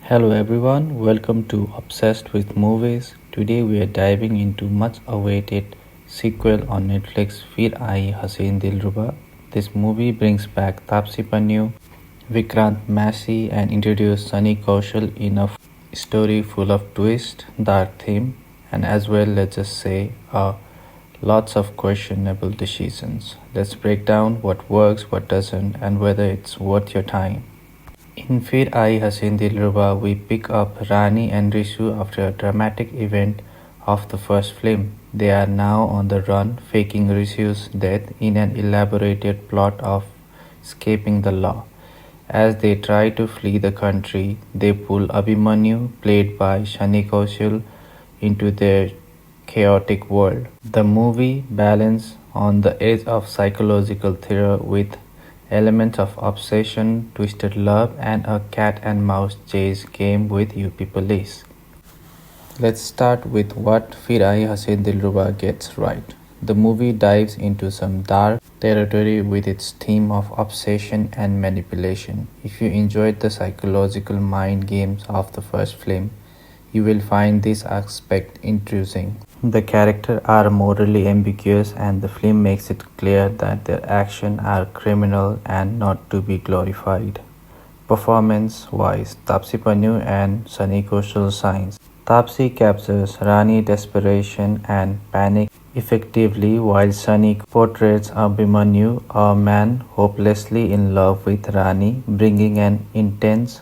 Hello everyone, welcome to Obsessed with Movies. Today we are diving into much awaited sequel on Netflix Phir Aayi Haseen Dilruba. This movie brings back Taapsee Pannu, Vikrant Massey and introduces Sunny Kaushal in a story full of twist, dark theme and as well let's just say lots of questionable decisions. Let's break down what works, what doesn't and whether it's worth your time. In Phir Aayi Haseen Dilruba, we pick up Rani and Rishu after a dramatic event of the first film. They are now on the run, faking Rishu's death in an elaborated plot of escaping the law. As they try to flee the country, they pull Abhimanyu, played by Shani Kaushal, into their chaotic world. The movie balances on the edge of psychological thriller with elements of obsession, twisted love, and a cat and mouse chase game with UP police. Let's start with what Phir Aayi Haseen Dilruba gets right. The movie dives into some dark territory with its theme of obsession and manipulation. If you enjoyed the psychological mind games of the first film, you will find this aspect intriguing. The characters are morally ambiguous and the film makes it clear that their actions are criminal and not to be glorified. Performance-wise, Taapsee Pannu and Sunny Kaushal shines. Taapsee captures Rani's desperation and panic effectively while Sunny portrays Abhimanyu, a man hopelessly in love with Rani, bringing an intense,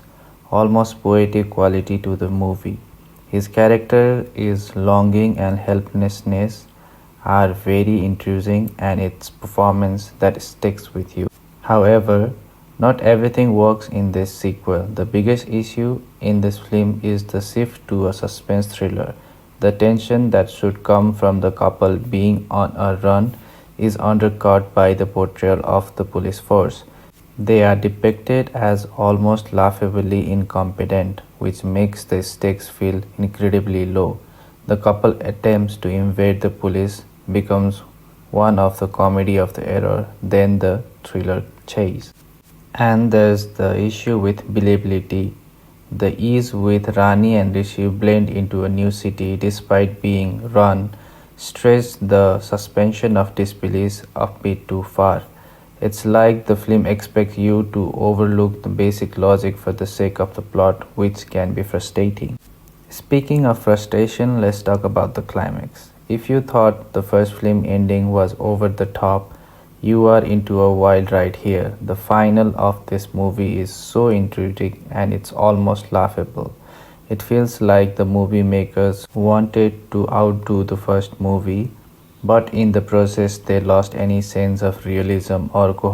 almost poetic quality to the movie. His character is longing and helplessness are very intriguing and its performance that sticks with you. However, not everything works in this sequel. The biggest issue in this film is the shift to a suspense thriller. The tension that should come from the couple being on a run is undercut by the portrayal of the police force. They are depicted as almost laughably incompetent, which makes the stakes feel incredibly low. The couple attempts to invade the police becomes one of the comedy of the error, then the thriller chase. And there's the issue with believability. The ease with Rani and Rishi blend into a new city despite being run stretch the suspension of disbelief a bit too far. It's like the film expects you to overlook the basic logic for the sake of the plot, which can be frustrating. Speaking of frustration, let's talk about the climax. If you thought the first film ending was over the top, you are into a wild ride here. The final of this movie is so intriguing and it's almost laughable. It feels like the movie makers wanted to outdo the first movie, but in the process they lost any sense of realism or coherence.